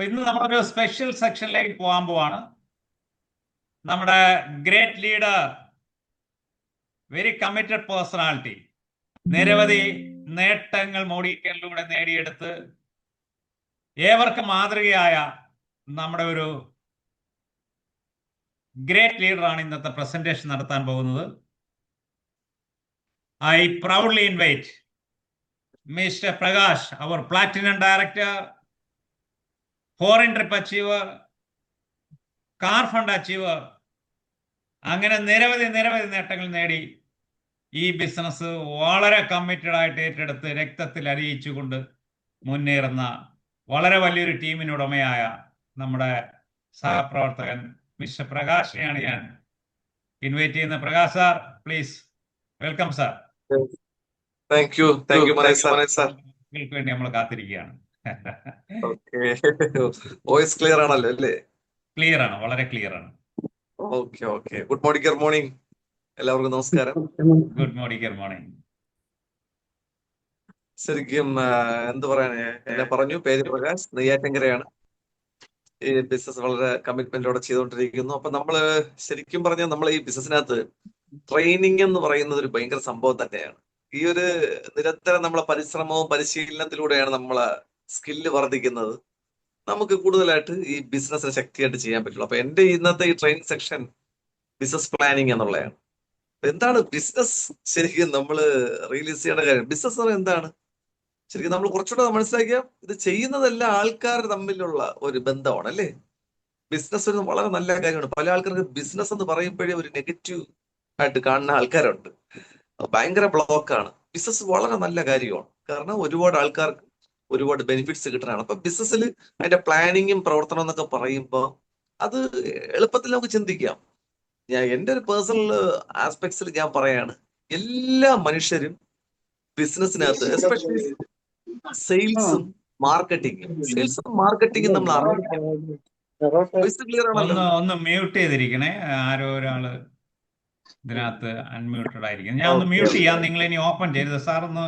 ഇന്ന് നമ്മളൊരു സ്പെഷ്യൽ സെക്ഷനിലേക്ക് പോകാൻ പോവാണ്. നമ്മുടെ great leader, very committed personality, നിരവധി നേട്ടങ്ങൾ മോഡിക്കലിലൂടെ നേടിയെടുത്ത് ഏവർക്കും മാതൃകയായ നമ്മുടെ ഒരു ഗ്രേറ്റ് ലീഡറാണ് ഇന്നത്തെ പ്രസന്റേഷൻ നടത്താൻ പോകുന്നത്. I proudly invite mister Prakash, അവർ platinum director, foreign trip achiever, car fund achiever, അങ്ങനെ നിരവധി നേട്ടങ്ങൾ നേടി ഈ ബിസിനസ് വളരെ കമ്മിറ്റഡ് ആയിട്ട് ഏറ്റെടുത്ത് രക്തത്തിൽ അലിയിച്ചുകൊണ്ട് മുന്നേറുന്ന വളരെ വലിയൊരു ടീമിനുടമയായ നമ്മുടെ സഹപ്രവർത്തകൻ മിസ്റ്റർ പ്രകാശിനെയാണ് ഞാൻ ഇൻവൈറ്റ് ചെയ്യുന്നത്. Prakash sir, please welcome sir. Thank you Manoj sir. വേണ്ടി നമ്മൾ കാത്തിരിക്കുകയാണ്. വോയിസ് ക്ലിയർ ആണല്ലോ അല്ലേ? ക്ലിയർ ആണ്, വളരെ ക്ലിയർ ആണ്. ഓക്കെ. ഗുഡ് മോർണിംഗ് എല്ലാവർക്കും നമസ്കാരം. Good morning. ശരിക്കും എന്ത് പറയാന്, എന്നെ പറഞ്ഞു, പേര് പ്രകാശ്, നെയ്യാറ്റിൻകരയാണ്. ഈ ബിസിനസ് വളരെ കമ്മിറ്റ്മെന്റോടെ ചെയ്തുകൊണ്ടിരിക്കുന്നു. അപ്പൊ നമ്മള് ശരിക്കും പറഞ്ഞാൽ നമ്മൾ ഈ ബിസിനസിനകത്ത് ട്രെയിനിങ് എന്ന് പറയുന്നത് ഒരു ഭയങ്കര സംഭവം തന്നെയാണ്. ഈ ഒരു നിരന്തരം നമ്മളെ പരിശ്രമവും പരിശീലനത്തിലൂടെയാണ് നമ്മളെ സ്കില്ല് വർദ്ധിക്കുന്നത്. നമുക്ക് കൂടുതലായിട്ട് ഈ ബിസിനസ്സിനെ ശക്തിയായിട്ട് ചെയ്യാൻ പറ്റുള്ളൂ. അപ്പൊ എന്റെ ഇന്നത്തെ ഈ ട്രെയിനിങ് സെക്ഷൻ ബിസിനസ് പ്ലാനിങ് എന്നുള്ളതാണ്. എന്താണ് ബിസിനസ്? ശരിക്കും നമ്മൾ റിയലൈസ് ചെയ്യേണ്ട കാര്യം, ബിസിനസ് എന്താണ് ശരിക്കും നമ്മൾ കുറച്ചുകൂടെ മനസ്സിലാക്കിയ ഇത് ചെയ്യുന്നതെല്ലാം ആൾക്കാർ തമ്മിലുള്ള ഒരു ബന്ധമാണ് അല്ലേ? ബിസിനസ് ഒരു വളരെ നല്ല കാര്യമാണ്. പല ആൾക്കാർക്ക് ബിസിനസ് എന്ന് പറയുമ്പോഴേ ഒരു നെഗറ്റീവ് ആയിട്ട് കാണുന്ന ആൾക്കാരുണ്ട്. ഭയങ്കര ബ്ലോക്കാണ്. ബിസിനസ് വളരെ നല്ല കാര്യമാണ്, കാരണം ഒരുപാട് ആൾക്കാർക്ക് ഒരുപാട് ബെനിഫിറ്റ്സ് കിട്ടുന്നതാണ്. അപ്പൊ ബിസിനസ്സിൽ അതിന്റെ പ്ലാനിങ്ങും പ്രവർത്തനം എന്നൊക്കെ പറയുമ്പോൾ അത് എളുപ്പത്തിൽ നമുക്ക് ചിന്തിക്കാം. എന്റെ ഒരു പേഴ്സണൽ ആസ്പെക്ട്സിൽ ഞാൻ പറയാണ്, എല്ലാ മനുഷ്യരും ബിസിനസ്സിനകത്ത് എസ്പെഷ്യലി സെയിൽസും മാർക്കറ്റിങ്ങും നമ്മൾ അറിഞ്ഞിരിക്കണം. ക്ലിയർ ആണല്ലോ? ഒന്ന് മ്യൂട്ട് ചെയ്തിരിക്കണേ, ആരോ ഒരാള് ഇതിനകത്ത് അൺമ്യൂട്ടഡ് ആയിരിക്കും. ഞാൻ ഒന്ന് മ്യൂട്ട് ചെയ്യാം, നിങ്ങൾ ഇനി ഓപ്പൺ ചെയ്തത്. സാർ ഒന്ന്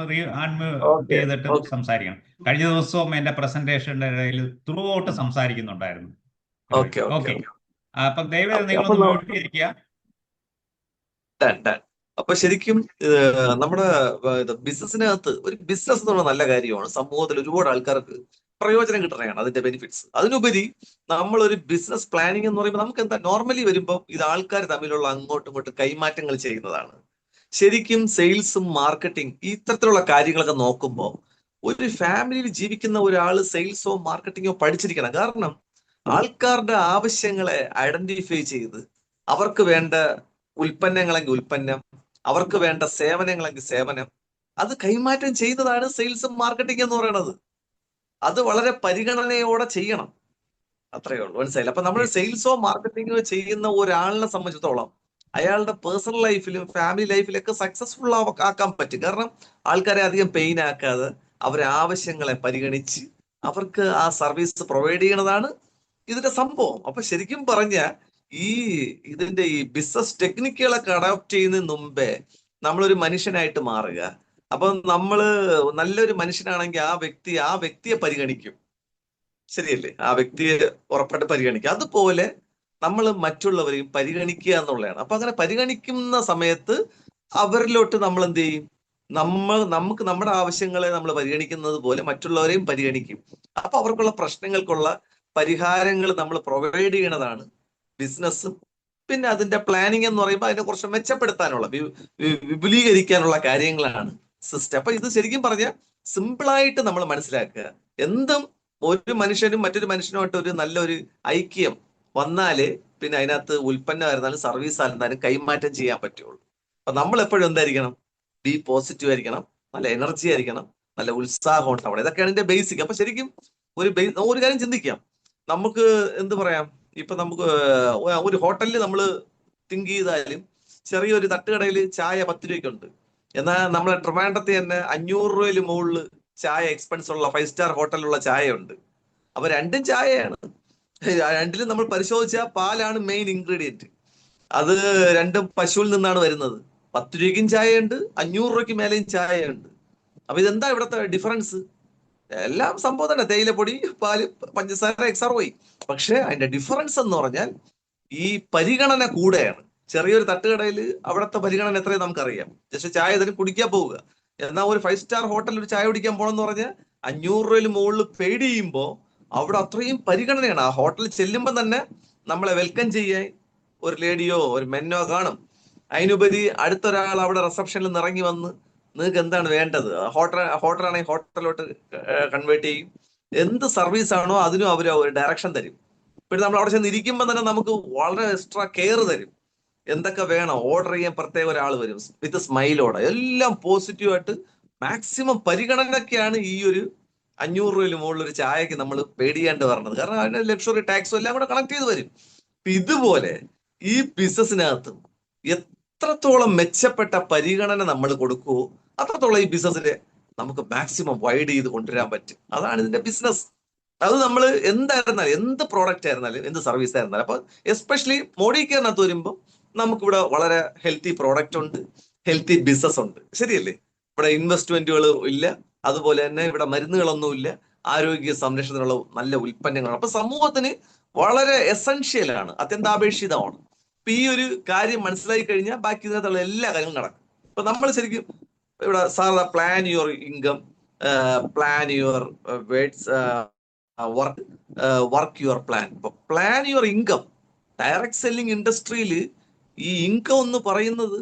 അൺമ്യൂട്ട് ചെയ്തിട്ട് സംസാരിക്കണം. കഴിഞ്ഞ ദിവസവും എന്റെ പ്രസന്റേഷന്റെ ഇടയിൽ ത്രൂ ഔട്ട് സംസാരിക്കുന്നുണ്ടായിരുന്നു. ഓക്കെ, അപ്പൊ ദയവായി നിങ്ങൾ മ്യൂട്ട് ചെയ്തിരിക്കുക. അപ്പൊ ശരിക്കും നമ്മുടെ ബിസിനസ്സിനകത്ത് ഒരു ബിസിനസ് എന്ന് പറഞ്ഞാൽ നല്ല കാര്യമാണ്. സമൂഹത്തിൽ ഒരുപാട് ആൾക്കാർക്ക് പ്രയോജനം കിട്ടുന്നതാണ് അതിന്റെ ബെനിഫിറ്റ്സ്. അതിനുപരി നമ്മളൊരു ബിസിനസ് പ്ലാനിങ് എന്ന് പറയുമ്പോൾ നമുക്ക് എന്താ നോർമലി വരുമ്പോൾ ഇത് ആൾക്കാർ തമ്മിലുള്ള അങ്ങോട്ടും ഇങ്ങോട്ടും കൈമാറ്റങ്ങൾ ചെയ്യുന്നതാണ്. ശരിക്കും സെയിൽസും മാർക്കറ്റിംഗ് ഇത്തരത്തിലുള്ള കാര്യങ്ങളൊക്കെ നോക്കുമ്പോൾ ഒരു ഫാമിലിയിൽ ജീവിക്കുന്ന ഒരാൾ സെയിൽസോ മാർക്കറ്റിങ്ങോ പഠിച്ചിരിക്കണം. കാരണം ആൾക്കാരുടെ ആവശ്യങ്ങളെ ഐഡന്റിഫൈ ചെയ്ത് അവർക്ക് വേണ്ട ഉൽപ്പന്നങ്ങളെങ്കിൽ ഉൽപ്പന്നം, അവർക്ക് വേണ്ട സേവനങ്ങളെങ്കിൽ സേവനം, അത് കൈമാറ്റം ചെയ്യുന്നതാണ് സെയിൽസും മാർക്കറ്റിംഗ് എന്ന് പറയുന്നത്. അത് വളരെ പരിഗണനയോടെ ചെയ്യണം, അത്രയേ ഉള്ളൂ. മനസ്സിലായില്ല? അപ്പൊ നമ്മൾ സെയിൽസോ മാർക്കറ്റിങ്ങോ ചെയ്യുന്ന ഒരാളിനെ സംബന്ധിച്ചിടത്തോളം അയാളുടെ പേഴ്സണൽ ലൈഫിലും ഫാമിലി ലൈഫിലൊക്കെ സക്സസ്ഫുൾ ആക്കാൻ പറ്റും. കാരണം ആൾക്കാരെ അധികം പെയിൻ ആക്കാതെ അവരെ ആവശ്യങ്ങളെ പരിഗണിച്ച് അവർക്ക് ആ സർവീസ് പ്രൊവൈഡ് ചെയ്യണതാണ് ഇതിന്റെ സംഭവം. അപ്പൊ ശരിക്കും പറഞ്ഞ ഇതിന്റെ ഈ ബിസിനസ് ടെക്നിക്കുകളൊക്കെ അഡോപ്റ്റ് ചെയ്യുന്നതിന് മുമ്പേ നമ്മളൊരു മനുഷ്യനായിട്ട് മാറുക. അപ്പൊ നമ്മള് നല്ലൊരു മനുഷ്യനാണെങ്കിൽ ആ വ്യക്തിയെ പരിഗണിക്കും, ശരിയല്ലേ? ആ വ്യക്തിയെ ഉറപ്പായിട്ട് പരിഗണിക്കുക. അതുപോലെ നമ്മൾ മറ്റുള്ളവരെയും പരിഗണിക്കുക എന്നുള്ളതാണ്. അപ്പൊ അങ്ങനെ പരിഗണിക്കുന്ന സമയത്ത് അവരിലോട്ട് നമ്മൾ എന്ത് ചെയ്യും? നമുക്ക് നമ്മുടെ ആവശ്യങ്ങളെ നമ്മൾ പരിഗണിക്കുന്നത് പോലെ മറ്റുള്ളവരെയും പരിഗണിക്കും. അപ്പൊ അവർക്കുള്ള പ്രശ്നങ്ങൾക്കുള്ള പരിഹാരങ്ങൾ നമ്മൾ പ്രൊവൈഡ് ചെയ്യണതാണ് ബിസിനസ്സും. പിന്നെ അതിന്റെ പ്ലാനിങ് എന്ന് പറയുമ്പോൾ അതിനെ കുറച്ച് മെച്ചപ്പെടുത്താനുള്ള വിപുലീകരിക്കാനുള്ള കാര്യങ്ങളാണ് സിസ്റ്റം. അപ്പൊ ഇത് ശരിക്കും പറഞ്ഞാൽ സിമ്പിളായിട്ട് നമ്മൾ മനസ്സിലാക്കുക. എന്തും ഒരു മനുഷ്യനും മറ്റൊരു മനുഷ്യനുമായിട്ട് ഒരു നല്ലൊരു ഐക്യം വന്നാലേ പിന്നെ അതിനകത്ത് ഉൽപ്പന്നമായിരുന്നാലും സർവീസ് ആയിരുന്നാലും കൈമാറ്റം ചെയ്യാൻ പറ്റുള്ളൂ. അപ്പൊ നമ്മൾ എപ്പോഴും എന്തായിരിക്കണം? ബി പോസിറ്റീവ് ആയിരിക്കണം, നല്ല എനർജി ആയിരിക്കണം, നല്ല ഉത്സാഹം ഉണ്ടാവണം. ഇതൊക്കെയാണ് ഇതിന്റെ ബേസിക്. അപ്പൊ ശരിക്കും ഒരു കാര്യം ചിന്തിക്കാം. നമുക്ക് എന്ത് പറയാം, ഇപ്പൊ നമുക്ക് ഒരു ഹോട്ടലിൽ നമ്മൾ തിങ്ക് ചെയ്താലും ചെറിയൊരു തട്ടുകടയിൽ ചായ 10 രൂപയ്ക്കുണ്ട്. എന്നാൽ നമ്മളെ ട്രിവാൻഡ്രത്ത് തന്നെ 500 രൂപയിൽ മുകളിൽ ചായ എക്സ്പെൻസ് ഉള്ള 5 സ്റ്റാർ ഹോട്ടലിലുള്ള ചായ ഉണ്ട്. അപ്പൊ രണ്ടും ചായയാണ്. രണ്ടിലും നമ്മൾ പരിശോധിച്ചാൽ പാലാണ് മെയിൻ ഇൻഗ്രീഡിയന്റ്. അത് രണ്ടും പശുവിൽ നിന്നാണ് വരുന്നത്. 10 രൂപയ്ക്കും ചായയുണ്ട്, 500 രൂപയ്ക്ക് മേലെയും ചായയുണ്ട്. അപ്പൊ ഇതെന്താ ഇവിടുത്തെ ഡിഫറൻസ്? എല്ലാം സംഭവം തന്നെ, തേയിലപ്പൊടി, പാല്, പഞ്ചസാര, XRY. പക്ഷെ അതിന്റെ ഡിഫറൻസ് എന്ന് പറഞ്ഞാൽ ഈ പരിഗണന കൂടെയാണ്. ചെറിയൊരു തട്ടുകടയിൽ അവിടുത്തെ പരിഗണന എത്രയും നമുക്കറിയാം. ജസ്റ്റ് ചായ ഇതിന് കുടിക്കാൻ പോവുക. എന്നാൽ ഒരു 5 സ്റ്റാർ ഹോട്ടലിൽ ഒരു ചായ കുടിക്കാൻ പോകണമെന്ന് പറഞ്ഞാൽ 500 രൂപയിൽ മുകളിൽ പെയ്ഡ് ചെയ്യുമ്പോൾ അവിടെ അത്രയും പരിഗണനയാണ്. ആ ഹോട്ടലിൽ ചെല്ലുമ്പോൾ തന്നെ നമ്മളെ വെൽക്കം ചെയ്യാൻ ഒരു ലേഡിയോ ഒരു മെന്നോ കാണും. അതിനുപരി അടുത്തൊരാൾ അവിടെ റിസപ്ഷനിൽ നിന്ന് ഇറങ്ങി വന്ന് നിങ്ങൾക്ക് എന്താണ് വേണ്ടത്, ഹോട്ടലാണെങ്കിൽ ഹോട്ടലിലോട്ട് കൺവേർട്ട് ചെയ്യും. എന്ത് സർവീസ് ആണോ അതിനും അവർ ഒരു ഡയറക്ഷൻ തരും. പിന്നെ നമ്മൾ അവിടെ ചെന്ന് ഇരിക്കുമ്പോൾ തന്നെ നമുക്ക് വളരെ എക്സ്ട്രാ കെയർ തരും. എന്തൊക്കെ വേണം ഓർഡർ ചെയ്യാൻ പ്രത്യേക ഒരാൾ വരും വിത്ത് സ്മൈലോടെ. എല്ലാം പോസിറ്റീവായിട്ട് മാക്സിമം പരിഗണനയ്ക്കാണ് ഈ ഒരു 500 രൂപയിൽ മുകളിൽ ഒരു ചായക്ക് നമ്മൾ പേടിയാണ്ട് പറഞ്ഞത്. കാരണം അതിന്റെ ലക്ഷറി ടാക്സും എല്ലാം കൂടെ കണക്ട് ചെയ്ത് വരും. ഇതുപോലെ ഈ ബിസിനസ്സിനകത്തും എത്രത്തോളം മെച്ചപ്പെട്ട പരിഗണന നമ്മൾ കൊടുക്കുവോ അത്രത്തോളം ഈ ബിസിനസ്സിനെ നമുക്ക് മാക്സിമം വൈഡ് ചെയ്ത് കൊണ്ടുവരാൻ പറ്റും. അതാണ് ഇതിന്റെ ബിസിനസ്. അത് നമ്മൾ എന്തായിരുന്നാലും, എന്ത് പ്രോഡക്റ്റ് ആയിരുന്നാലും, എന്ത് സർവീസ് ആയിരുന്നാലും. അപ്പൊ എസ്പെഷ്യലി മോഡി കെയറിനകത്ത് വരുമ്പോൾ നമുക്കിവിടെ വളരെ ഹെൽത്തി പ്രോഡക്റ്റ് ഉണ്ട്, ഹെൽത്തി ബിസിനസ് ഉണ്ട്. ശരിയല്ലേ? ഇവിടെ ഇൻവെസ്റ്റ്മെന്റുകൾ ഇല്ല, അതുപോലെ തന്നെ ഇവിടെ മരുന്നുകളൊന്നും ഇല്ല, ആരോഗ്യ സംരക്ഷണത്തിനുള്ള നല്ല ഉൽപ്പന്നങ്ങളാണ്. അപ്പൊ സമൂഹത്തിന് വളരെ എസെൻഷ്യലാണ്, അത്യന്താപേക്ഷിതമാണ്. അപ്പൊ ഈ ഒരു കാര്യം മനസ്സിലാക്കി കഴിഞ്ഞാൽ ബാക്കി ഇതിനകത്തുള്ള എല്ലാ കാര്യങ്ങളും നടക്കും. അപ്പൊ നമ്മൾ ശരിക്കും ഇവിടെ sir plan your income, plan your words, work your plan. ഇപ്പൊ plan your income, direct selling ഇൻഡസ്ട്രിയിൽ ഈ ഇൻകം എന്ന് പറയുന്നത്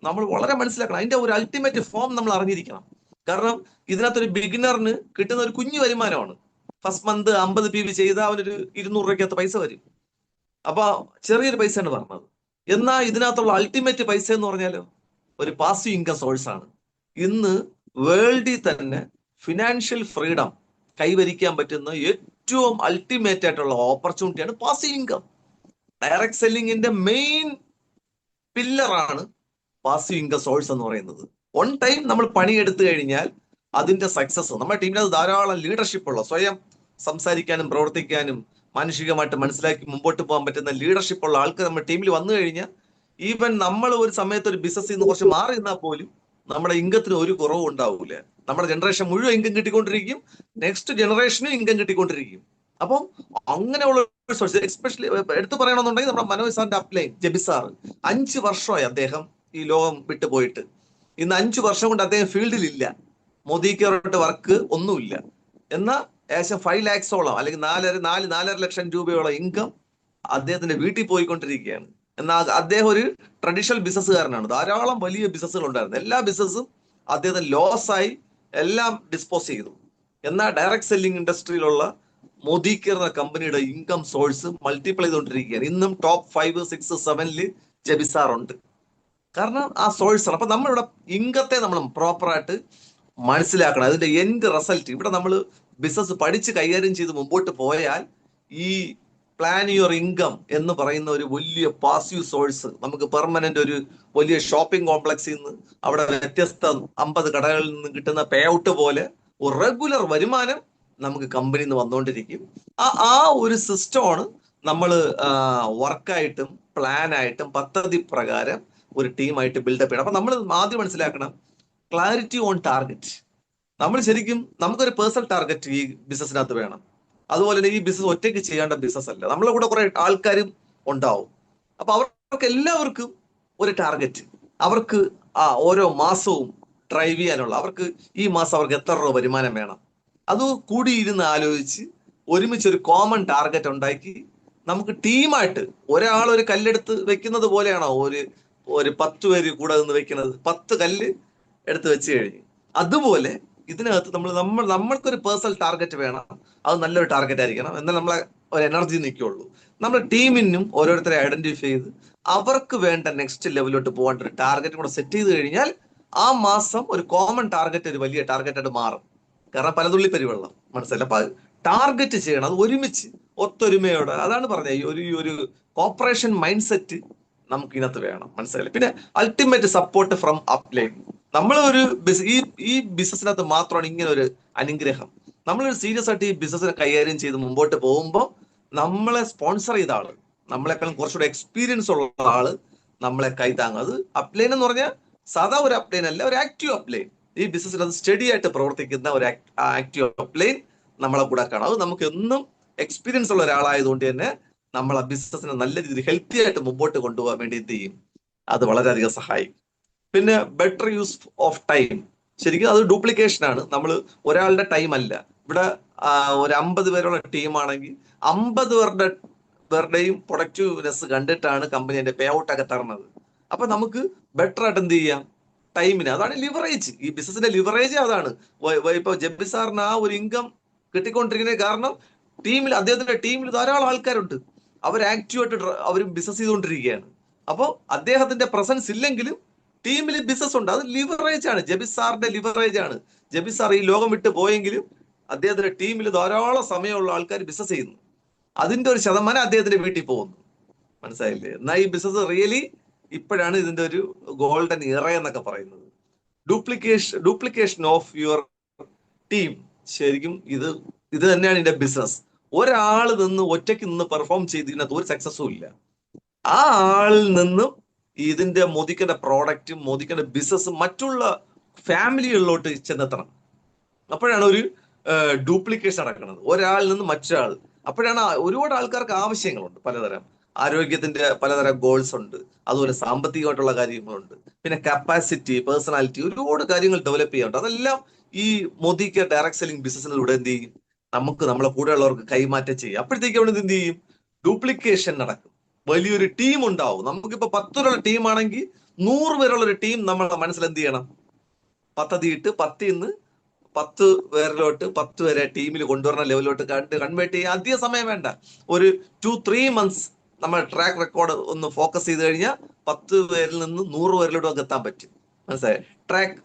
നമ്മൾ വളരെ മനസ്സിലാക്കണം. അതിന്റെ ഒരു അൾട്ടിമേറ്റ് ഫോം നമ്മൾ അറിഞ്ഞിരിക്കണം. കാരണം ഇതിനകത്തൊരു ബിഗിനറിന് കിട്ടുന്ന ഒരു കുഞ്ഞു വരുമാനമാണ്. ഫസ്റ്റ് മന്ത് 50 PV ചെയ്താൽ അവനൊരു 200 രൂപയ്ക്കകത്ത് പൈസ വരും. അപ്പൊ ചെറിയൊരു പൈസയാണ് പറഞ്ഞത്. എന്നാൽ ഇതിനകത്തുള്ള അൾട്ടിമേറ്റ് പൈസ എന്ന് പറഞ്ഞാലോ ഒരു പാസീവ് ഇൻകം സോഴ്സ് ആണ്. ഇന്ന് വേൾഡിൽ തന്നെ ഫിനാൻഷ്യൽ ഫ്രീഡം കൈവരിക്കാൻ പറ്റുന്ന ഏറ്റവും അൾട്ടിമേറ്റ് ആയിട്ടുള്ള ഓപ്പർച്യൂണിറ്റിയാണ് പാസീവ് ഇൻകം. ഡയറക്ട് സെല്ലിങ്ങിന്റെ മെയിൻ പില്ലറാണ് പാസീവ് ഇൻകം സോഴ്സ് എന്ന് പറയുന്നത്. ഓൺ ടൈം നമ്മൾ പണിയെടുത്തു കഴിഞ്ഞാൽ അതിന്റെ സക്സസ്, നമ്മുടെ ടീമിനകത്ത് ധാരാളം ലീഡർഷിപ്പ് ഉള്ള, സ്വയം സംസാരിക്കാനും പ്രവർത്തിക്കാനും മാനുഷികമായിട്ട് മനസ്സിലാക്കി മുമ്പോട്ട് പോകാൻ പറ്റുന്ന ലീഡർഷിപ്പ് ഉള്ള ആൾക്ക് നമ്മുടെ ടീമിൽ വന്നു കഴിഞ്ഞാൽ ഈവൻ നമ്മൾ ഒരു സമയത്ത് ഒരു ബിസിനസ്സിൽ നിന്ന് കുറച്ച് മാറി നിന്നാൽ പോലും നമ്മുടെ ഇൻകത്തിന് ഒരു കുറവും ഉണ്ടാവില്ല. നമ്മുടെ ജനറേഷൻ മുഴുവൻ ഇൻകം കിട്ടിക്കൊണ്ടിരിക്കും, നെക്സ്റ്റ് ജനറേഷനും ഇൻകം കിട്ടിക്കൊണ്ടിരിക്കും. അപ്പം അങ്ങനെയുള്ള സോഴ്സ് എസ്പെഷ്യലി എടുത്തു പറയണമെന്നുണ്ടെങ്കിൽ നമ്മുടെ മനോജ് സാറിന്റെ അപ്ലൈൻ ജെബി സാർ 5 വർഷമായി അദ്ദേഹം ഈ ലോകം വിട്ടുപോയിട്ട്. ഇന്ന് 5 വർഷം കൊണ്ട് അദ്ദേഹം ഫീൽഡിലില്ല, മോദി കെയറിന്റെ വർക്ക് ഒന്നുമില്ല. എന്നാൽ ഏകദേശം 5 lakhs-ഓളം അല്ലെങ്കിൽ 4.5 ലക്ഷം രൂപയോളം ഇൻകം അദ്ദേഹത്തിന്റെ വീട്ടിൽ പോയിക്കൊണ്ടിരിക്കുകയാണ്. എന്നാൽ അദ്ദേഹം ഒരു ട്രഡീഷണൽ ബിസിനസ്സുകാരനാണ്. ധാരാളം വലിയ ബിസിനസ്സുകൾ ഉണ്ടായിരുന്നു. എല്ലാ ബിസിനസ്സും അദ്ദേഹത്തിന് ലോസായി എല്ലാം ഡിസ്പോസ് ചെയ്തു. എന്നാൽ ഡയറക്ട് സെല്ലിംഗ് ഇൻഡസ്ട്രിയിലുള്ള മോദി കെയർ എന്ന കമ്പനിയുടെ ഇൻകം സോഴ്സ് മൾട്ടിപ്ലൈ ചെയ്തുകൊണ്ടിരിക്കുകയാണ്. ഇന്നും ടോപ്പ് 5, 6, 7 ജെബി സാർ ഉണ്ട്. കാരണം ആ സോഴ്സ് ആണ്. അപ്പൊ നമ്മളിവിടെ ഇൻകത്തെ നമ്മൾ പ്രോപ്പറായിട്ട് മനസ്സിലാക്കണം. അതിന്റെ എൻഡ് റിസൾട്ട് ഇവിടെ നമ്മൾ ബിസിനസ് പഠിച്ച് കൈകാര്യം ചെയ്ത് മുമ്പോട്ട് പോയാൽ ഈ പ്ലാൻ യുവർ ഇൻകം എന്ന് പറയുന്ന ഒരു വലിയ പാസീവ് സോഴ്സ് നമുക്ക് പെർമനന്റ് ഒരു വലിയ ഷോപ്പിംഗ് കോംപ്ലക്സിൽ നിന്ന് അവിടെ വ്യത്യസ്ത 50 കടകളിൽ നിന്ന് കിട്ടുന്ന പേ ഔട്ട് പോലെ ഒരു റെഗുലർ വരുമാനം നമുക്ക് കമ്പനിയിൽ നിന്ന് വന്നുകൊണ്ടിരിക്കും. ആ ഒരു സിസ്റ്റമാണ് നമ്മൾ വർക്കായിട്ടും പ്ലാനായിട്ടും പദ്ധതി പ്രകാരം ഒരു ടീമായിട്ട് ബിൽഡപ്പ് ചെയ്യണം. അപ്പൊ നമ്മൾ ആദ്യം മനസ്സിലാക്കണം ക്ലാരിറ്റി ഓൺ ടാർഗറ്റ്. നമ്മൾ ശരിക്കും നമുക്കൊരു പേഴ്സണൽ ടാർഗറ്റ് ഈ ബിസിനസ്സിനകത്ത് വേണം. അതുപോലെ തന്നെ ഈ ബിസിനസ് ഒറ്റയ്ക്ക് ചെയ്യേണ്ട ബിസിനസ് അല്ല, നമ്മളെ കൂടെ കുറെ ആൾക്കാരും ഉണ്ടാവും. അപ്പൊ അവർക്ക് എല്ലാവർക്കും ഒരു ടാർഗറ്റ്, അവർക്ക് ഓരോ മാസവും ഡ്രൈവ് ചെയ്യാനുള്ള, അവർക്ക് ഈ മാസം അവർക്ക് എത്ര രൂപ വരുമാനം വേണം, അത് കൂടിയിരുന്ന് ആലോചിച്ച് ഒരുമിച്ച് ഒരു കോമൺ ടാർഗറ്റ് ഉണ്ടാക്കി നമുക്ക് ടീമായിട്ട് ഒരാൾ ഒരു കല്ലെടുത്ത് വെക്കുന്നത് പോലെയാണോ ഒരു 10 പേര് കൂടെ നിന്ന് വെക്കുന്നത്, 10 കല്ല് എടുത്ത് വെച്ച് കഴിഞ്ഞു. അതുപോലെ ഇതിനകത്ത് നമ്മൾക്കൊരു പേഴ്സണൽ ടാർഗറ്റ് വേണം. അത് നല്ലൊരു ടാർഗറ്റ് ആയിരിക്കണം, എന്നാൽ നമ്മളെ ഒരു എനർജി നിൽക്കുള്ളൂ. നമ്മുടെ ടീമിനും ഓരോരുത്തരെ ഐഡന്റിഫൈ ചെയ്ത് അവർക്ക് വേണ്ട നെക്സ്റ്റ് ലെവലിലോട്ട് പോകേണ്ട ഒരു ടാർഗറ്റ് കൂടെ സെറ്റ് ചെയ്ത് കഴിഞ്ഞാൽ ആ മാസം ഒരു കോമൺ ടാർഗറ്റ് ഒരു വലിയ ടാർഗറ്റായിട്ട് മാറും. കാരണം പലതുള്ളി പരിവെള്ളം, മനസ്സിലായില്ല. അപ്പൊ ടാർഗറ്റ് ചെയ്യണം, അത് ഒരുമിച്ച് ഒത്തൊരുമയോടെ. അതാണ് പറഞ്ഞത്, ഒരു കോപ്പറേഷൻ മൈൻഡ് സെറ്റ് നമുക്ക് ഇതിനകത്ത് വേണം, മനസ്സിലായില്ല. പിന്നെ അൾട്ടിമേറ്റ് സപ്പോർട്ട് ഫ്രം അപ്ലൈൻ. നമ്മൾ ഈ ബിസിനസ്സിനകത്ത് മാത്രമാണ് ഇങ്ങനെ ഒരു അനുഗ്രഹം. നമ്മളൊരു സീരിയസ് ആയിട്ട് ഈ ബിസിനസ്സിനെ കൈകാര്യം ചെയ്ത് മുമ്പോട്ട് പോകുമ്പോൾ നമ്മളെ സ്പോൺസർ ചെയ്ത ആള്, നമ്മളെക്കാളും കുറച്ചുകൂടെ എക്സ്പീരിയൻസ് ഉള്ള ആള് നമ്മളെ കൈതാങ്ങും. അത് അപ്ലൈൻ എന്ന് പറഞ്ഞാൽ സാധാ ഒരു അപ്ലൈൻ അല്ല, ഒരു ആക്റ്റീവ് അപ്ലൈൻ. ഈ ബിസിനസ്സിൽ അത് സ്റ്റഡി ആയിട്ട് പ്രവർത്തിക്കുന്ന ഒരു ആക്റ്റീവ് അപ്ലൈൻ നമ്മളെ കൂടെ കാണാം. അത് നമുക്ക് എന്നും എക്സ്പീരിയൻസ് ഉള്ള ഒരാളായതുകൊണ്ട് തന്നെ നമ്മൾ ആ ബിസിനസ്സിനെ നല്ല രീതിയിൽ ഹെൽത്തി ആയിട്ട് മുമ്പോട്ട് കൊണ്ടുപോകാൻ വേണ്ടി എന്ത് ചെയ്യും, അത് വളരെയധികം സഹായിക്കും. പിന്നെ ബെറ്റർ യൂസ് ഓഫ് ടൈം, ശരിക്കും അത് ഡ്യൂപ്ലിക്കേഷൻ ആണ്. നമ്മൾ ഒരാളുടെ ടൈം അല്ല ഇവിടെ. ഒരു 50 പേരുള്ള ടീമാണെങ്കിൽ 50 പേരുടെയും പ്രൊഡക്റ്റീവ്നെസ് കണ്ടിട്ടാണ് കമ്പനി അതിന്റെ പേ ഔട്ട് ഒക്കെ തരുന്നത്. അപ്പൊ നമുക്ക് ബെറ്റർ ആയിട്ട് എന്ത് ചെയ്യാം, ടൈമിന്. അതാണ് ലിവറേജ്. ഈ ബിസിനസിന്റെ ലിവറേജ് അതാണ്. ഇപ്പൊ ജെബി സാറിന് ആ ഒരു ഇൻകം കിട്ടിക്കൊണ്ടിരിക്കുന്നത് കാരണം അദ്ദേഹത്തിന്റെ ടീമിൽ ധാരാളം ആൾക്കാരുണ്ട്. അവർ ആക്റ്റീവായിട്ട് അവർ ബിസിനസ് ചെയ്തുകൊണ്ടിരിക്കുകയാണ്. അപ്പോൾ അദ്ദേഹത്തിന്റെ പ്രസൻസ് ഇല്ലെങ്കിലും ടീമിൽ ബിസിനസ് ഉണ്ട്. അത് ലിവറേജ് ആണ്, ജെബി സാറിന്റെ ലിവറേജ് ആണ്. ജെബി സാർ ഈ ലോകം വിട്ട് പോയെങ്കിലും അദ്ദേഹത്തിന്റെ ടീമിൽ ധാരാളം സമയമുള്ള ആൾക്കാർ ബിസിനസ് ചെയ്യുന്നു. അതിന്റെ ഒരു ശതമാനം അദ്ദേഹത്തിന്റെ വീട്ടിൽ പോകുന്നു. മനസ്സിലായില്ലേ? എന്നാൽ ഈ ബിസിനസ് റിയലി ഇപ്പോഴാണ് ഇതിന്റെ ഒരു ഗോൾഡൻ ഇറ എന്നൊക്കെ പറയുന്നത്. ഡ്യൂപ്ലിക്കേഷൻ ഓഫ് യുവർ ടീം, ശരിക്കും ഇത് തന്നെയാണ് ഇതിന്റെ ബിസിനസ്. ഒരാൾ ഒറ്റയ്ക്ക് നിന്ന് പെർഫോം ചെയ്തതിനകത്ത് ഒരു സക്സസ്സും ഇല്ല. ആ ആളിൽ നിന്നും ഇതിന്റെ മോദിക്കേണ്ട പ്രോഡക്റ്റും മോദിക്കേണ്ട ബിസിനസ്സും മറ്റുള്ള ഫാമിലികളിലോട്ട് ചെന്നെത്തണം. അപ്പോഴാണ് ഒരു ഡ്യൂപ്ലിക്കേഷൻ നടക്കുന്നത്, ഒരാളിൽ നിന്ന് മറ്റൊരാൾ. അപ്പോഴാണ് ഒരുപാട് ആൾക്കാർക്ക് ആവശ്യങ്ങളുണ്ട്, പലതരം ആരോഗ്യത്തിന്റെ പലതരം ഗോൾസ് ഉണ്ട്, അതുപോലെ സാമ്പത്തികമായിട്ടുള്ള കാര്യങ്ങളുണ്ട്, പിന്നെ കപ്പാസിറ്റി, പേഴ്സണാലിറ്റി, ഒരുപാട് കാര്യങ്ങൾ ഡെവലപ്പ് ചെയ്യാറുണ്ട്. അതെല്ലാം ഈ മോദിക്ക് ഡയറക്ട് സെല്ലിംഗ് ബിസിനസ്സിലൂടെ എന്ത് ചെയ്യും, നമുക്ക് നമ്മളെ കൂടെയുള്ളവർക്ക് കൈമാറ്റം ചെയ്യും. അപ്പോഴത്തേക്ക് അവിടെ എന്ത് ചെയ്യും, ഡ്യൂപ്ലിക്കേഷൻ നടക്കും. വലിയൊരു ടീം ഉണ്ടാവും. നമുക്കിപ്പോ 10 പേരുള്ള ടീമാണെങ്കിൽ 100 പേരുള്ള ഒരു ടീം നമ്മുടെ മനസ്സിൽ എന്ത് ചെയ്യണം, പദ്ധതിയിട്ട് 10 പേരിലോട്ട് 10 പേരെ ടീമിൽ കൊണ്ടുവരുന്ന ലെവലിലോട്ട് കൺവേർട്ട് ചെയ്യാൻ അധികം സമയം വേണ്ട. ഒരു 2-3 months നമ്മൾ ട്രാക്ക് റെക്കോർഡ് ഒന്ന് ഫോക്കസ് ചെയ്ത് കഴിഞ്ഞാൽ 10 പേരിൽ നിന്ന് 100 പേരിലോട്ട് എത്താൻ പറ്റും. മനസ്സിലായി? Track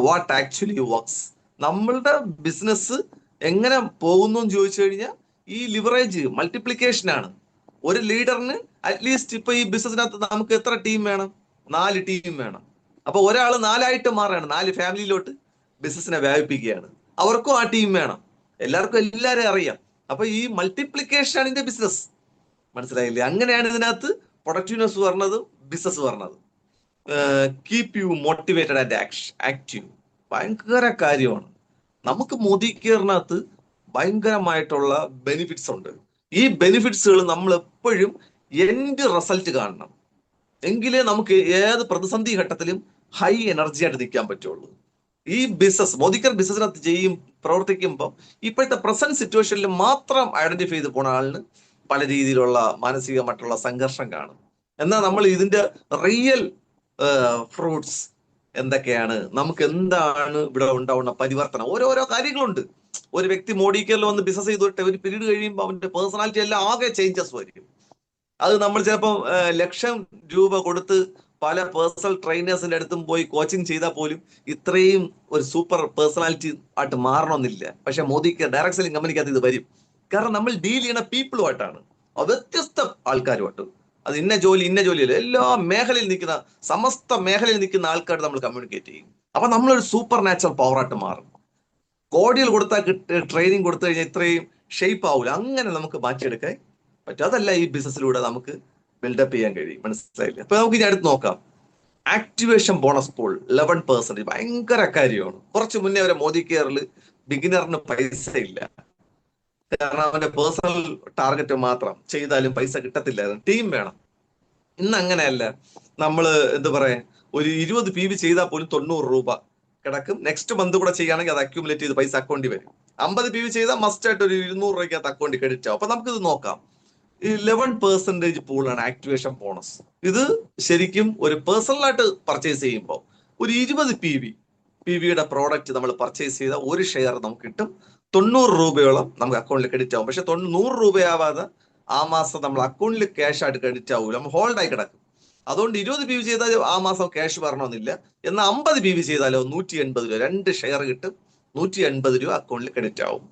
what actually works. നമ്മളുടെ ബിസിനസ് എങ്ങനെ പോകുന്നു എന്ന് ചോദിച്ചു കഴിഞ്ഞാൽ ഈ ലിവറേജ് മൾട്ടിപ്ലിക്കേഷൻ ആണ്. ഒരു ലീഡറിന് അറ്റ്ലീസ്റ്റ് ഇപ്പൊ ഈ ബിസിനസിനകത്ത് നമുക്ക് എത്ര ടീം വേണം, 4 ടീം വേണം. അപ്പൊ ഒരാൾ 4 ആയിട്ട് മാറുകയാണ്, 4 ഫാമിലിയിലോട്ട് ബിസിനസിനെ വ്യാപിപ്പിക്കുകയാണ്. അവർക്കും ആ ടീം വേണം. എല്ലാവർക്കും എല്ലാവരെയും അറിയാം. അപ്പൊ ഈ മൾട്ടിപ്ലിക്കേഷൻ ആണ് ഇതിന്റെ ബിസിനസ്. മനസ്സിലായില്ലേ? അങ്ങനെയാണ് ഇതിനകത്ത് പ്രൊഡക്റ്റീവ്നെസ് പറഞ്ഞത്, ബിസിനസ് പറഞ്ഞത്. Keep you motivated and active, ഭയങ്കര കാര്യമാണ്. നമുക്ക് മോദി കെയറിനകത്ത് ഭയങ്കരമായിട്ടുള്ള ബെനിഫിറ്റ്സ് ഉണ്ട്. ഈ ബെനിഫിറ്റ്സുകൾ നമ്മൾ എപ്പോഴും എൻഡ് റിസൾട്ട് കാണണം, എങ്കിലേ നമുക്ക് ഏത് പ്രതിസന്ധി ഘട്ടത്തിലും ഹൈ എനർജി ആയിട്ട് നിൽക്കാൻ പറ്റുള്ളൂ. ഈ ബിസിനസ് മോദിക്കർ ബിസിനസിനകത്ത് പ്രവർത്തിക്കുമ്പോൾ ഇപ്പോഴത്തെ പ്രസന്റ് സിറ്റുവേഷനിൽ മാത്രം ഐഡന്റിഫൈ ചെയ്ത് പോണ ആളിന് പല രീതിയിലുള്ള മാനസികമായിട്ടുള്ള സംഘർഷം കാണും. എന്നാൽ നമ്മൾ ഇതിന്റെ റിയൽ ഫ്രൂട്ട്സ് എന്തൊക്കെയാണ്, നമുക്ക് എന്താണ് ഇവിടെ ഉണ്ടാവുന്ന പരിവർത്തനം, ഓരോരോ കാര്യങ്ങളുണ്ട്. ഒരു വ്യക്തി മോഡി കെയറിൽ വന്ന് ബിസിനസ് ചെയ്തിട്ട് ഒരു പീരീഡ് കഴിയുമ്പോൾ അവന്റെ പേഴ്സണാലിറ്റി എല്ലാം ആകെ ചേഞ്ചസ് വരും. അത് നമ്മൾ ചിലപ്പോൾ ലക്ഷം രൂപ കൊടുത്ത് പല പേഴ്സണൽ ട്രെയിനേഴ്സിന്റെ അടുത്തും പോയി കോച്ചിങ് ചെയ്താൽ പോലും ഇത്രയും ഒരു സൂപ്പർ പേഴ്സണാലിറ്റി ആയിട്ട് മാറണമെന്നില്ല. പക്ഷെ മോദിക്ക് ഡയറക്ട് സെല്ലിംഗ് കമ്പനിക്കകത്ത് ഇത് വരും. കാരണം നമ്മൾ ഡീൽ ചെയ്യുന്ന പീപ്പിളുമായിട്ടാണ്, വ്യത്യസ്ത ആൾക്കാരുമായിട്ട്. അത് ഇന്ന ജോലിയല്ല, എല്ലാ മേഖലയിൽ നിൽക്കുന്ന സമസ്ത മേഖലയിൽ നിൽക്കുന്ന ആൾക്കാർ നമ്മൾ കമ്മ്യൂണിക്കേറ്റ് ചെയ്യും. അപ്പൊ നമ്മളൊരു സൂപ്പർ നാച്ചുറൽ പവറായിട്ട് മാറും. കോടികൾ കൊടുത്താൽ ട്രെയിനിങ് കൊടുത്തു കഴിഞ്ഞാൽ ഇത്രയും ഷേപ്പ് ആവില്ല. അങ്ങനെ നമുക്ക് മാറ്റിയെടുക്കാൻ പറ്റും. അതല്ല ഈ ബിസിനസ്സിലൂടെ നമുക്ക് ബിൽഡപ്പ് ചെയ്യാൻ കഴിയും. മനസ്സിലായില്ലേ? അപ്പൊ നമുക്ക് ഇനി അടുത്ത് നോക്കാം. ആക്ടിവേഷൻ ബോണസ് പൂൾ 11%, ഭയങ്കര കാര്യമാണ്. കുറച്ച് മുന്നേ വരെ മോദി കെയറിൽ ബിഗിനറിന് പൈസ ഇല്ല, കാരണം അവന്റെ പേഴ്സണൽ ടാർഗറ്റ് മാത്രം ചെയ്താലും പൈസ കിട്ടത്തില്ലായിരുന്നു, ടീം വേണം. ഇന്ന് അങ്ങനെയല്ല. നമ്മള് എന്താ പറയാ, ഒരു 20 PV ചെയ്താൽ പോലും 90 രൂപ കിടക്കും. നെക്സ്റ്റ് മന്ത് കൂടെ ചെയ്യുകയാണെങ്കിൽ അത് അക്യൂമുലേറ്റ് ചെയ്ത് പൈസ അക്കൗണ്ടിൽ വരും. 50 PV ചെയ്താൽ മസ്റ്റ് ആയിട്ട് ഒരു 200 രൂപയ്ക്കകത്ത് അക്കൗണ്ടിൽ ക്രെഡിറ്റ് ആവും. അപ്പൊ നമുക്കിത് നോക്കാം. ഈ 11% പൂളാണ് ആക്ടിവേഷൻ ബോണസ്. ഇത് ശരിക്കും ഒരു പേഴ്സണലായിട്ട് പർച്ചേസ് ചെയ്യുമ്പോൾ ഒരു 20 PVയുടെ പ്രോഡക്റ്റ് നമ്മൾ പർച്ചേസ് ചെയ്താൽ ഒരു ഷെയർ നമുക്ക് കിട്ടും. 90 രൂപയോളം നമുക്ക് അക്കൗണ്ടിൽ ക്രെഡിറ്റ് ആവും. പക്ഷെ 100 രൂപയാവാതെ ആ മാസം നമ്മൾ അക്കൗണ്ടിൽ ക്യാഷ് ആയിട്ട് ക്രെഡിറ്റ് ആവില്ല, നമ്മൾ ഹോൾഡ് ആയി കിടക്കും. അതുകൊണ്ട് 20 PV ചെയ്താൽ ആ മാസം ക്യാഷ് വരണമെന്നില്ല. എന്നാൽ 50 PV ചെയ്താലോ 180 രൂപ 2 ഷെയർ കിട്ടും, 180 രൂപ അക്കൗണ്ടിൽ ക്രെഡിറ്റ് ആവും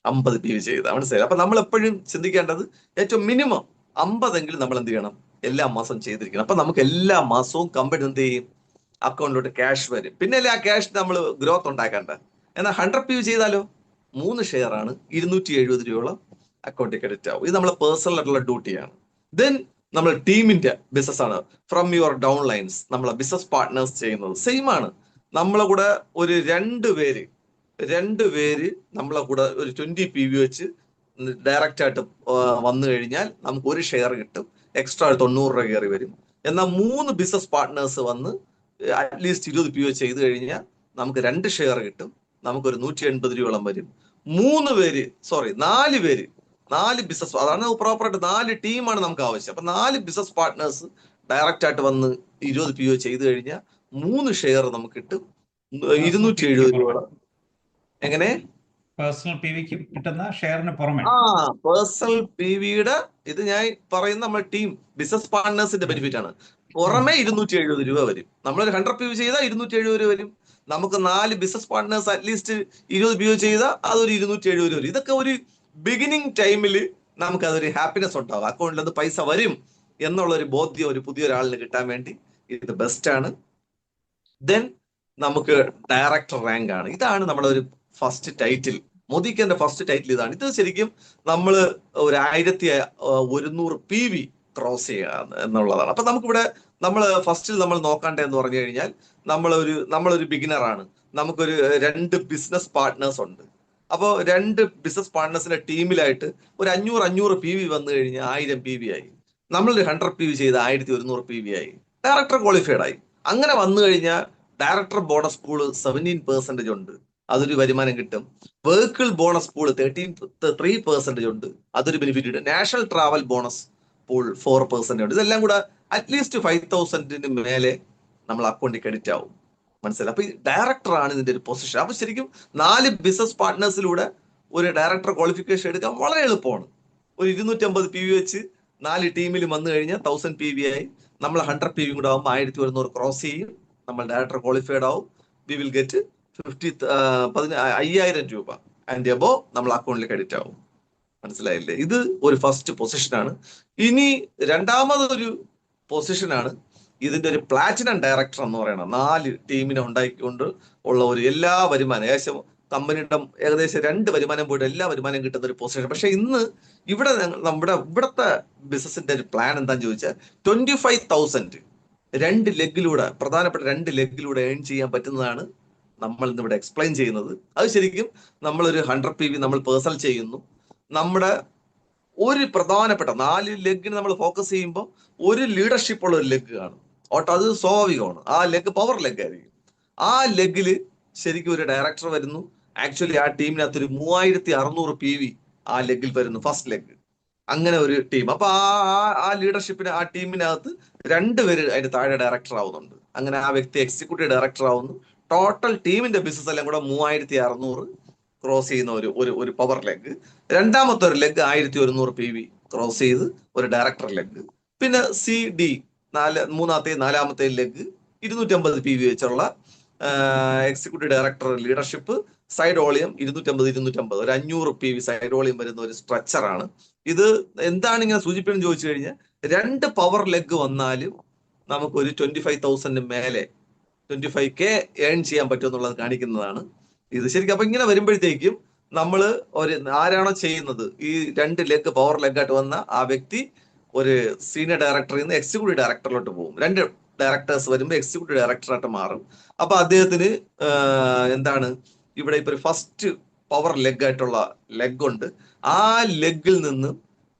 50 PV ചെയ്താൽ. മനസ്സിലായി? അപ്പൊ നമ്മൾ എപ്പോഴും ചിന്തിക്കേണ്ടത് ഏറ്റവും മിനിമം 50 നമ്മൾ എന്ത് ചെയ്യണം, എല്ലാ മാസവും ചെയ്തിരിക്കണം. അപ്പൊ നമുക്ക് എല്ലാ മാസവും കമ്പനി എന്ത് ചെയ്യും, അക്കൗണ്ടിലോട്ട് ക്യാഷ് വരും. പിന്നെ ആ ക്യാഷ് നമ്മൾ ഗ്രോത്ത് ഉണ്ടാക്കേണ്ട. എന്നാൽ 100 PV ചെയ്താലോ 3 ഷെയർ ആണ്, 270 രൂപയോളം അക്കൗണ്ടിൽ ക്രെഡിറ്റ് ആവും. ഇത് നമ്മളെ പേഴ്സണൽ ആയിട്ടുള്ള ഡ്യൂട്ടിയാണ്. ദെൻ നമ്മൾ ടീമിന്റെ ബിസിനസ് ആണ്. ഫ്രം യുവർ ഡൗൺ ലൈൻസ് നമ്മളെ ബിസിനസ് പാർട്ട്നേഴ്സ് ചെയ്യുന്നത് സെയിം ആണ്. നമ്മളെ കൂടെ ഒരു രണ്ട് പേര് നമ്മളെ കൂടെ ഒരു 20 PV വെച്ച് ഡയറക്റ്റ് ആയിട്ട് വന്നു കഴിഞ്ഞാൽ നമുക്ക് ഒരു ഷെയർ കിട്ടും, എക്സ്ട്രാ 90 രൂപ കയറി വരും. എന്നാൽ 3 ബിസിനസ് പാർട്ട്നേഴ്സ് വന്ന് അറ്റ്ലീസ്റ്റ് 20 PV ചെയ്ത് കഴിഞ്ഞാൽ നമുക്ക് 2 ഷെയർ കിട്ടും, നമുക്കൊരു 180 രൂപയോളം വരും. 4 ബിസിനസ്, അതാണ് പ്രോപ്പറായിട്ട് 4 ടീമാണ് നമുക്ക് ആവശ്യം. അപ്പൊ 4 ബിസിനസ് പാർട്ട്നേഴ്സ് ഡയറക്റ്റ് ആയിട്ട് വന്ന് 20 PV ചെയ്ത് കഴിഞ്ഞാൽ 3 ഷെയർ നമുക്ക് കിട്ടും, 270 രൂപ. എങ്ങനെ? പേഴ്സണൽ പി വിക്ക് കിട്ടുന്ന ഷെയറിന് പുറമെ പേഴ്സണൽ PVയുടെ ഇത് ഞാൻ പറയുന്ന നമ്മുടെ ടീം ബിസിനസ് പാർട്ട്നേഴ്സിന്റെ ബെനിഫിറ്റ് ആണ്. പുറമെ 270 രൂപ വരും. നമ്മളൊരു 100 PV ചെയ്താൽ 270 രൂപ വരും. നമുക്ക് 4 ബിസിനസ് പാർട്ട്നേഴ്സ് അറ്റ്ലീസ്റ്റ് 20 PV ചെയ്താൽ അതൊരു 270 രൂപ വരും. ഇതൊക്കെ ഒരു ബിഗിനിങ് ടൈമിൽ നമുക്ക് അതൊരു ഹാപ്പിനെസ് ഉണ്ടാവും, അക്കൗണ്ടിൽ അത് പൈസ വരും എന്നുള്ള ഒരു ബോധ്യം ഒരു പുതിയൊരാളിന് കിട്ടാൻ വേണ്ടി ഇത് ബെസ്റ്റ് ആണ്. ദെൻ നമുക്ക് ഡയറക്ടർ റാങ്ക് ആണ്. ഇതാണ് നമ്മുടെ ഒരു ഫസ്റ്റ് ടൈറ്റിൽ. മോദിക്കന്റെ ഫസ്റ്റ് ടൈറ്റിൽ ഇതാണ്. ഇത് ശരിക്കും നമ്മൾ ഒരു 1100 PV ക്രോസ് ചെയ്യുക എന്നുള്ളതാണ്. അപ്പൊ നമുക്കിവിടെ ഫസ്റ്റിൽ നമ്മൾ നോക്കേണ്ടതെന്ന് പറഞ്ഞു കഴിഞ്ഞാൽ നമ്മളൊരു ബിഗിനറാണ്. നമുക്കൊരു 2 ബിസിനസ് പാർട്ട്നേഴ്സ് ഉണ്ട്. അപ്പോൾ 2 ബിസിനസ് പാർട്ട്നേഴ്സിന്റെ ടീമിലായിട്ട് ഒരു 500 PV വന്നു കഴിഞ്ഞാൽ 1000 PV ആയി. നമ്മളൊരു 100 PV ചെയ്ത് 1100 PV ആയി, ഡയറക്ടർ ക്വാളിഫൈഡ് ആയി. അങ്ങനെ വന്നു കഴിഞ്ഞാൽ ഡയറക്ടർ ബോണസ് പൂള് 17% ഉണ്ട്, അതൊരു വരുമാനം കിട്ടും. വെഹിക്കിൾ ബോണസ് പൂള് 3% ഉണ്ട്, അതൊരു ബെനിഫിറ്റ് കിട്ടും. നാഷണൽ ട്രാവൽ ബോണസ് പൂൾ 4% ഉണ്ട്. ഇതെല്ലാം കൂടെ അറ്റ്ലീസ്റ്റ് 5000 മേലെ നമ്മൾ അക്കൗണ്ടിൽ ക്രെഡിറ്റ് ആവും. മനസ്സിലായി? അപ്പൊ ഈ ഡയറക്ടറാണ് ഇതിന്റെ ഒരു പൊസിഷൻ. അപ്പൊ ശരിക്കും 4 ബിസിനസ് പാർട്ട്നേഴ്സിലൂടെ ഒരു ഡയറക്ടർ ക്വാളിഫിക്കേഷൻ എടുക്കാൻ വളരെ എളുപ്പമാണ്. ഒരു 250 PV വെച്ച് 4 ടീമിൽ വന്നു കഴിഞ്ഞാൽ 1000 PV ആയി. നമ്മൾ 100 PV കൂടെ ആകുമ്പോൾ 1100 ക്രോസ് ചെയ്യും, നമ്മൾ ഡയറക്ടർ ക്വാളിഫൈഡ് ആവും. വി വിൽ ഗെറ്റ് 5000 രൂപ ആൻഡ് എബോ നമ്മൾ അക്കൗണ്ടിൽ ക്രെഡിറ്റ് ആവും. മനസ്സിലായില്ലേ? ഇത് ഒരു ഫസ്റ്റ് പൊസിഷനാണ്. ഇനി രണ്ടാമതൊരു പൊസിഷനാണ് ഇതിന്റെ ഒരു പ്ലാറ്റിനം ഡയറക്ടർ എന്ന് പറയുന്നത്. 4 ടീമിനെ ഉണ്ടാക്കിക്കൊണ്ട് ഉള്ള ഒരു എല്ലാ വരുമാനം ഏകദേശം കമ്പനിയുടെ ഏകദേശം 2 വരുമാനം പോയിട്ട് എല്ലാ വരുമാനം കിട്ടുന്ന ഒരു പൊസിഷൻ. പക്ഷെ ഇന്ന് ഇവിടുത്തെ ബിസിനസിന്റെ ഒരു പ്ലാൻ എന്താന്ന് ചോദിച്ചാൽ 25,000 2 ലെഗിലൂടെ, പ്രധാനപ്പെട്ട 2 ലെഗിലൂടെ ഏൺ ചെയ്യാൻ പറ്റുന്നതാണ് നമ്മൾ ഇന്നിവിടെ എക്സ്പ്ലെയിൻ ചെയ്യുന്നത്. അത് ശരിക്കും നമ്മളൊരു 100 PV നമ്മൾ പേഴ്സണൽ ചെയ്യുന്നു. നമ്മുടെ ഒരു പ്രധാനപ്പെട്ട 4 ലെഗിന് നമ്മൾ ഫോക്കസ് ചെയ്യുമ്പോൾ ഒരു ലീഡർഷിപ്പ് ഉള്ള ഒരു ലെഗ് കാണും. അത് സ്വാഭാവികമാണ്. ആ ലെഗ് പവർ ലെഗ് ആയിരിക്കും. ആ ലെഗിൽ ശരിക്കും ഒരു ഡയറക്ടർ വരുന്നു. ആക്ച്വലി ആ ടീമിനകത്ത് ഒരു 3600 PV ആ ലെഗിൽ വരുന്നു, ഫസ്റ്റ് ലെഗ്. അങ്ങനെ ഒരു ടീം. അപ്പൊ ആ ലീഡർഷിപ്പിന് ആ ടീമിനകത്ത് 2 പേര് അതിന്റെ താഴെ ഡയറക്ടർ ആവുന്നുണ്ട്. അങ്ങനെ ആ വ്യക്തി എക്സിക്യൂട്ടീവ് ഡയറക്ടർ ആവുന്നു. ടോട്ടൽ ടീമിന്റെ ബിസിനസ് എല്ലാം കൂടെ 3600 ക്രോസ് ചെയ്യുന്ന ഒരു പവർ ലെഗ്. രണ്ടാമത്തെ ഒരു ലെഗ് 1100 PV ക്രോസ് ചെയ്ത് ഒരു ഡയറക്ടർ ലെഗ്. പിന്നെ CD മൂന്നാമത്തെയും 4ാമത്തെയും ലെഗ് 250 PV വെച്ചുള്ള executive director leadership. Side volume 250 ഒരു 500 PV സൈഡ് വോളിയം വരുന്ന ഒരു സ്ട്രക്ചറാണ് ഇത്. എന്താണ് ഇങ്ങനെ സൂചിപ്പിക്കുന്നത് ചോദിച്ചു കഴിഞ്ഞാൽ 2 പവർ ലെഗ് വന്നാലും നമുക്കൊരു 25,000 മേലെ 25K ഏൺ ചെയ്യാൻ പറ്റും എന്നുള്ളത് കാണിക്കുന്നതാണ് ഇത് ശരിക്കും. അപ്പൊ ഇങ്ങനെ വരുമ്പോഴത്തേക്കും നമ്മൾ ആരാണോ ചെയ്യുന്നത് ഈ 2 ലെഗ് പവർ ലെഗായിട്ട് വന്ന ആ വ്യക്തി ഒരു സീനിയർ ഡയറക്ടറിൽ നിന്ന് എക്സിക്യൂട്ടീവ് ഡയറക്ടറിലോട്ട് പോകും. 2 ഡയറക്ടേഴ്സ് വരുമ്പോൾ എക്സിക്യൂട്ടീവ് ഡയറക്ടറായിട്ട് മാറും. അപ്പൊ അദ്ദേഹത്തിന് എന്താണ് ഇവിടെ ഇപ്പൊ ഒരു ഫസ്റ്റ് പവർ ലെഗ് ആയിട്ടുള്ള ലെഗ് ഉണ്ട്. ആ ലെഗിൽ നിന്ന്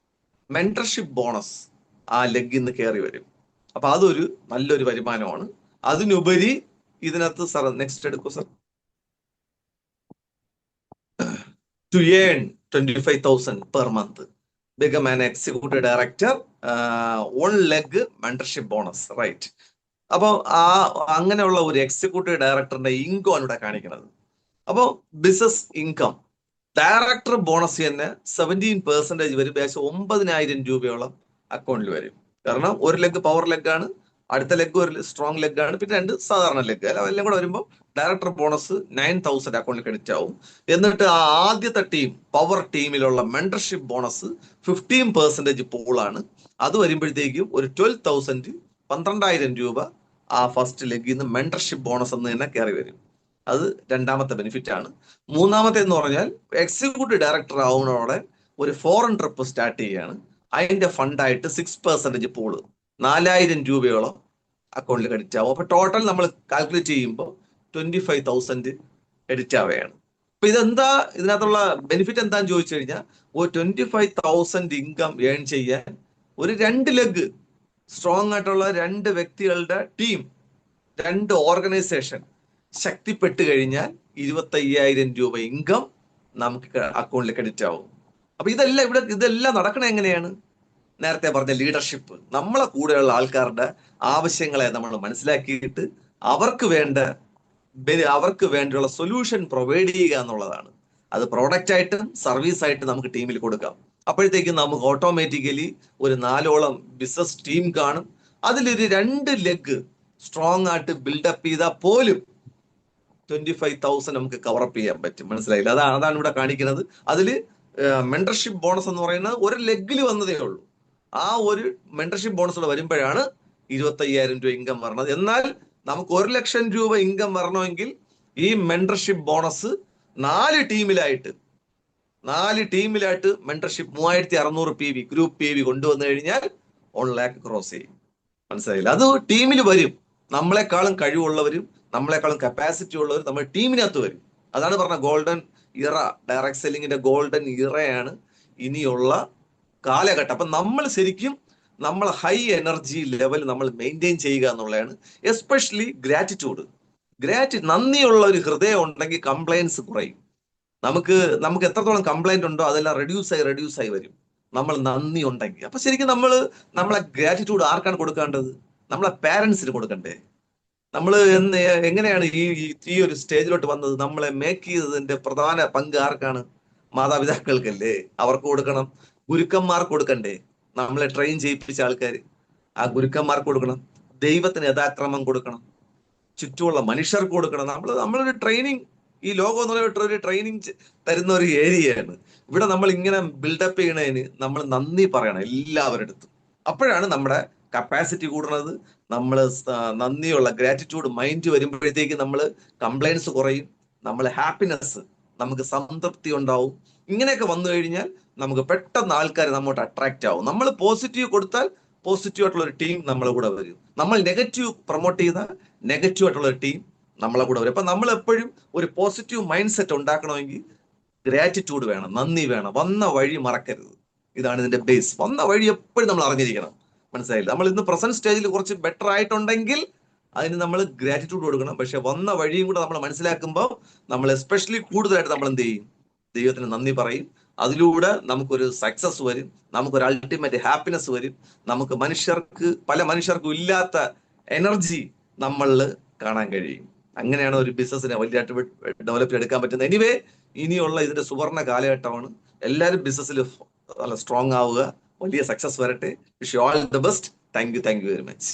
മെന്റർഷിപ്പ് ബോണസ് ആ ലെഗിൽ നിന്ന് കയറി വരും. അപ്പൊ അതൊരു നല്ലൊരു വരുമാനമാണ്. അതിനുപരി ഇതിനകത്ത് സാർ നെക്സ്റ്റ് എടുക്കൂ sir. To earn 25,000 per month become an executive director, 1 leg mentorship bonus, right? അപ്പോൾ അങ്ങനെയുള്ള ഒരു എക്സിക്യൂട്ടീവ് ഡയറക്ടറിന്റെ ഇൻകം ആണ് ഇവിടെ കാണിക്കുന്നത്. അപ്പോൾ ബിസിനസ് ഇൻകം ഡയറക്ടർ ബോണസ് തന്നെ 17% വരും. ഏകദേശം 9,000 രൂപയോളം അക്കൗണ്ടിൽ വരും. കാരണം ഒരു ലെഗ് പവർ ലെഗ് ആണ്, അടുത്ത ലെഗ് ഒരു സ്ട്രോങ് ലെഗ് ആണ്, പിന്നെ 2 സാധാരണ ലെഗ്. എല്ലാം കൂടെ വരുമ്പോൾ ഡയറക്ടർ ബോണസ് 9,000 അക്കൗണ്ടിൽ ക്രെഡിറ്റ് ആവും. എന്നിട്ട് ആ ആദ്യത്തെ ടീം പവർ ടീമിലുള്ള മെന്റർഷിപ്പ് ബോണസ് 15% പൂളാണ്. അത് വരുമ്പോഴത്തേക്കും ഒരു 12,000 12,000 രൂപ ആ ഫസ്റ്റ് ലെഗിൽ നിന്ന് മെന്റർഷിപ്പ് ബോണസ് എന്ന് തന്നെ കയറി വരും. അത് രണ്ടാമത്തെ ബെനിഫിറ്റ് ആണ്. മൂന്നാമത്തെ എന്ന് പറഞ്ഞാൽ എക്സിക്യൂട്ടീവ് ഡയറക്ടർ ആവുന്നതോടെ ഒരു ഫോറിൻ ട്രിപ്പ് സ്റ്റാർട്ട് ചെയ്യുകയാണ്. അതിന്റെ ഫണ്ടായിട്ട് 6% പൂള് 4,000 രൂപയോളം അക്കൗണ്ടിൽ ക്രെഡിറ്റ് ആവും. അപ്പൊ ടോട്ടൽ നമ്മൾ കാൽക്കുലേറ്റ് ചെയ്യുമ്പോൾ 25,000 ക്രെഡിറ്റ് ആവുകയാണ്. അപ്പൊ ഇതെന്താ, ഇതിനകത്തുള്ള ബെനിഫിറ്റ് എന്താന്ന് ചോദിച്ചു കഴിഞ്ഞാൽ, ഒരു 25,000 ഇൻകം ഏൺ ചെയ്യാൻ ഒരു 2 ലെഗ് സ്ട്രോങ് ആയിട്ടുള്ള 2 വ്യക്തികളുടെ ടീം, 2 ഓർഗനൈസേഷൻ ശക്തിപ്പെട്ട് കഴിഞ്ഞാൽ 25,000 രൂപ ഇൻകം നമുക്ക് അക്കൗണ്ടിൽ ക്രെഡിറ്റ് ആവും. അപ്പൊ ഇതെല്ലാം നടക്കണ എങ്ങനെയാണ്? നേരത്തെ പറഞ്ഞ ലീഡർഷിപ്പ്, നമ്മളെ കൂടെയുള്ള ആൾക്കാരുടെ ആവശ്യങ്ങളെ നമ്മൾ മനസ്സിലാക്കിയിട്ട് അവർക്ക് വേണ്ടിയുള്ള സൊല്യൂഷൻ പ്രൊവൈഡ് ചെയ്യുക എന്നുള്ളതാണ്. അത് പ്രോഡക്റ്റ് ആയിട്ടും സർവീസ് ആയിട്ടും നമുക്ക് ടീമിൽ കൊടുക്കാം. അപ്പോഴത്തേക്കും നമുക്ക് ഓട്ടോമാറ്റിക്കലി ഒരു 4ഓളം ബിസിനസ് ടീം കാണും. അതിലൊരു 2 ലെഗ് സ്ട്രോങ് ആയിട്ട് ബിൽഡപ്പ് ചെയ്താൽ പോലും 25,000 നമുക്ക് കവറപ്പ് ചെയ്യാൻ പറ്റും. മനസ്സിലായില്ല? അതാണ് ഇവിടെ കാണിക്കുന്നത്. അതിൽ മെന്റർഷിപ്പ് ബോണസ് എന്ന് പറയുന്നത് ഒരു ലെഗിൽ വന്നതേ ഉള്ളൂ. ആ ഒരു മെന്റർഷിപ്പ് ബോണസ് കൂടെ വരുമ്പോഴാണ് 25,000 രൂപ ഇൻകം വരണത്. എന്നാൽ നമുക്ക് 1 ലക്ഷം രൂപ ഇൻകം വരണമെങ്കിൽ ഈ മെന്റർഷിപ്പ് ബോണസ് 4 ടീമിലായിട്ട് മെന്റർഷിപ്പ് 3600 PV ഗ്രൂപ്പ് PV കൊണ്ടുവന്നു കഴിഞ്ഞാൽ 1 lakh ക്രോസ് ചെയ്യും. മനസ്സിലായില്ല? അത് ടീമിൽ വരും. നമ്മളെക്കാളും കഴിവുള്ളവരും നമ്മളെക്കാളും കപ്പാസിറ്റി ഉള്ളവരും നമ്മുടെ ടീമിനകത്ത് വരും. അതാണ് പറഞ്ഞ ഗോൾഡൻ ഇറ, ഡയറക്ട് സെല്ലിങ്ങിന്റെ ഗോൾഡൻ ഇറയാണ് ഇനിയുള്ള കാലഘട്ടം. അപ്പൊ നമ്മൾ ശരിക്കും നമ്മൾ ഹൈ എനർജി ലെവൽ നമ്മൾ മെയിൻറ്റെയിൻ ചെയ്യുക എന്നുള്ളതാണ്. എസ്പെഷ്യലി ഗ്രാറ്റിറ്റ്യൂഡ്, നന്ദിയുള്ള ഒരു ഹൃദയം ഉണ്ടെങ്കിൽ കംപ്ലൈൻസ് കുറയും. നമുക്ക് എത്രത്തോളം കംപ്ലൈന്റ് ഉണ്ടോ അതെല്ലാം റെഡ്യൂസ് ആയി വരും നമ്മൾ നന്ദി ഉണ്ടെങ്കിൽ. അപ്പൊ ശരിക്കും നമ്മളെ ഗ്രാറ്റിറ്റ്യൂഡ് ആർക്കാണ് കൊടുക്കേണ്ടത്? നമ്മളെ പാരന്റ്സിന് കൊടുക്കണ്ടേ? നമ്മൾ എങ്ങനെയാണ് ഈ ഒരു സ്റ്റേജിലോട്ട് വന്നത്? നമ്മളെ മേക്ക് ചെയ്തതിന്റെ പ്രധാന പങ്ക് ആർക്കാണ്? മാതാപിതാക്കൾക്കല്ലേ? അവർക്ക് കൊടുക്കണം. ഗുരുക്കന്മാർക്ക് കൊടുക്കണ്ടേ? നമ്മളെ ട്രെയിൻ ചെയ്യിപ്പിച്ച ആൾക്കാർ, ആ ഗുരുക്കന്മാർക്ക് കൊടുക്കണം. ദൈവത്തിന് യഥാക്രമം കൊടുക്കണം. ചുറ്റുമുള്ള മനുഷ്യർക്ക് കൊടുക്കണം. നമ്മളൊരു ട്രെയിനിങ്, ഈ ലോകം എന്ന് പറയുന്ന ഒരു ട്രെയിനിങ് തരുന്ന ഒരു ഏരിയയാണ്. ഇവിടെ നമ്മൾ ഇങ്ങനെ ബിൽഡപ്പ് ചെയ്യണതിന് നമ്മൾ നന്ദി പറയണം എല്ലാവരുടെ അടുത്തും. അപ്പോഴാണ് നമ്മുടെ കപ്പാസിറ്റി കൂടുന്നത്. നമ്മൾ നന്ദിയുള്ള ഗ്രാറ്റിറ്റ്യൂഡ് മൈൻഡ് വരുമ്പോഴത്തേക്ക് നമ്മൾ കംപ്ലൈൻസ് കുറയും, നമ്മൾ ഹാപ്പിനെസ്, നമുക്ക് സംതൃപ്തി ഉണ്ടാവും. ഇങ്ങനെയൊക്കെ വന്നു കഴിഞ്ഞാൽ നമുക്ക് പെട്ടെന്ന് ആൾക്കാർ നമ്മോട്ട് അട്രാക്റ്റ് ആവും. നമ്മൾ പോസിറ്റീവ് കൊടുത്താൽ പോസിറ്റീവ് ആയിട്ടുള്ള ഒരു ടീം നമ്മളെ കൂടെ വരും. നമ്മൾ നെഗറ്റീവ് പ്രൊമോട്ട് ചെയ്താൽ നെഗറ്റീവ് ആയിട്ടുള്ള ഒരു ടീം നമ്മളെ കൂടെ വരും. അപ്പൊ നമ്മൾ എപ്പോഴും ഒരു പോസിറ്റീവ് മൈൻഡ് സെറ്റ് ഉണ്ടാക്കണമെങ്കിൽ ഗ്രാറ്റിറ്റ്യൂഡ് വേണം, നന്ദി വേണം. വന്ന വഴി മറക്കരുത്. ഇതാണ് ഇതിന്റെ ബേസ്. വന്ന വഴി എപ്പോഴും നമ്മൾ അറിഞ്ഞിരിക്കണം. മനസ്സിലായില്ല? നമ്മൾ ഇന്ന് പ്രസന്റ് സ്റ്റേജിൽ കുറച്ച് ബെറ്റർ ആയിട്ടുണ്ടെങ്കിൽ അതിന് നമ്മൾ ഗ്രാറ്റിറ്റ്യൂഡ് കൊടുക്കണം. പക്ഷെ വന്ന വഴിയും കൂടെ നമ്മൾ മനസ്സിലാക്കുമ്പോൾ നമ്മൾ എസ്പെഷ്യലി കൂടുതലായിട്ട് നമ്മൾ എന്ത് ചെയ്യും? ദൈവത്തിന് നന്ദി പറയും. അതിലൂടെ നമുക്കൊരു സക്സസ് വരും, നമുക്കൊരു അൾട്ടിമേറ്റ് ഹാപ്പിനെസ് വരും. നമുക്ക് പല മനുഷ്യർക്കും ഇല്ലാത്ത എനർജി നമ്മളിൽ കാണാൻ കഴിയും. അങ്ങനെയാണ് ഒരു ബിസിനസ്സിനെ വലിയതായിട്ട് ഡെവലപ്പ് ചെയ്തെടുക്കാൻ പറ്റുന്നത്. എനിവേ, ഇനിയുള്ള ഇതിന്റെ സുവർണ കാലഘട്ടമാണ്. എല്ലാവരും ബിസിനസ്സിൽ നല്ല സ്ട്രോങ് ആവുക, വലിയ സക്സസ് വരട്ടെ. Wish you all the best. Thank you very much.